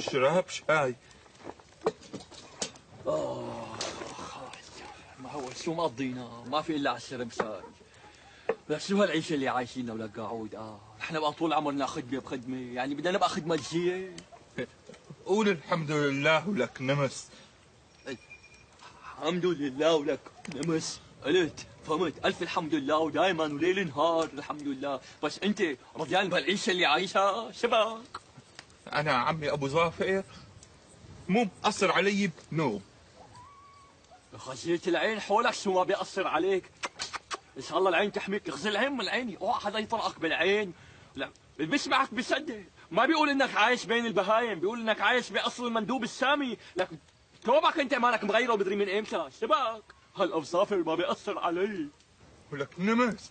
شراب شاي. ما هو شو مقضينا؟ ما في الا على الشرب شاي. لك شو هالعيشه اللي عايشينها ولك قاعود؟ نحن بقى طول عمرنا خدمه بخدمه، يعني بدنا نبقى خدمجيه. قول الحمد لله ولك نمس. الحمد لله ولك نمس. قلت فهمت، الف الحمد لله ودائما وليل نهار الحمد لله. بس انت رضيان بهالعيشه اللي عايشها؟ شبك انا عمي ابو ظافر مو مقصر علي بنوم. خزيت العين حولك شو ما بيأثر عليك. ان شاء الله العين تحميك. اغزي العين من عيني، اوعى حدا يطرقك بالعين. لا اللي بيسمعك بيصدق. ما بيقول انك عايش بين البهايم، بيقول انك عايش باصل المندوب السامي. لك توبك انت مالك مغيره ومدري من امتى. شبك هالأوصافر ما بيأثر علي. ولك نمس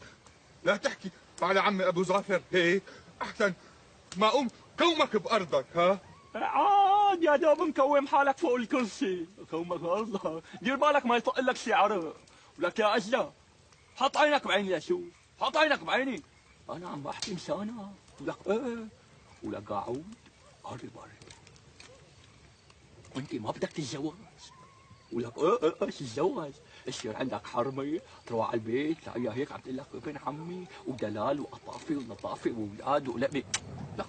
لا تحكي على عمي ابو ظافر هيك، احسن ما اقوم كومك بارضك. ها عاد يا دوب مكوم حالك فوق الكرسي. كومك الله، دير بالك ما يطق لك شي عرق. ولك يا أجدع حط عينك بعيني لشوف، حط عينك بعيني. انا عم بحكي مسانة. ولك ايه ولك قاعود قرب قرب. وانت ما بدك تتجوز؟ ولك ايه تتجوز؟ يصير عندك حرمه تروح على البيت تلاقيها هيك عم تقول لك ابن عمي ودلال وقطافه ولطافه واولاد ولقمه. لك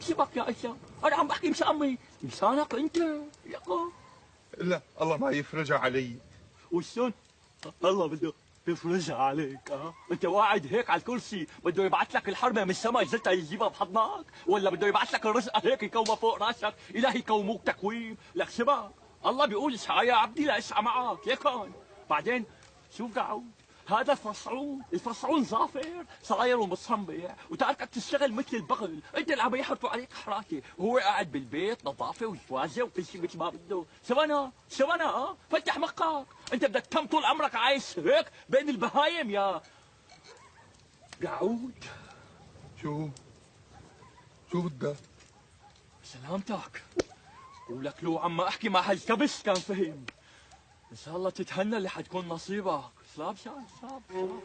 بسبك يا ايشا، انا عم بحكي مسامي لسانك انت. لك لا الله ما يفرجها علي. وشون الله بده يفرجها عليك. انت قاعد هيك على الكرسي بده يبعث لك الحرمه من السماء يزلتها يجيبها بحضنك، ولا بده يبعث لك الرزقه هيك يكومها فوق راسك؟ الهي يكوموك تكويم. لك شبك الله بيقول اسعى يا عبدي لا اسعى معك. ليك هون بعدين شوف قاعد هذا الفرصعون ظافر صاير ومصنبع وتاركك تشتغل مثل البغل. انت اللي عم يحرطوا عليك حراكه وهو قاعد بالبيت نظافه وجوازه وكل شيء مثل ما بده. شو انا فتح مخك. انت بدك تم طول عمرك عايش هيك بين البهايم يا قاعود. شو بدك؟ سلامتك. ولك لو عم احكي مع هالكبش كان فهم. ان شاء الله تتهنى اللي حتكون نصيبك. سلام شاي سلام.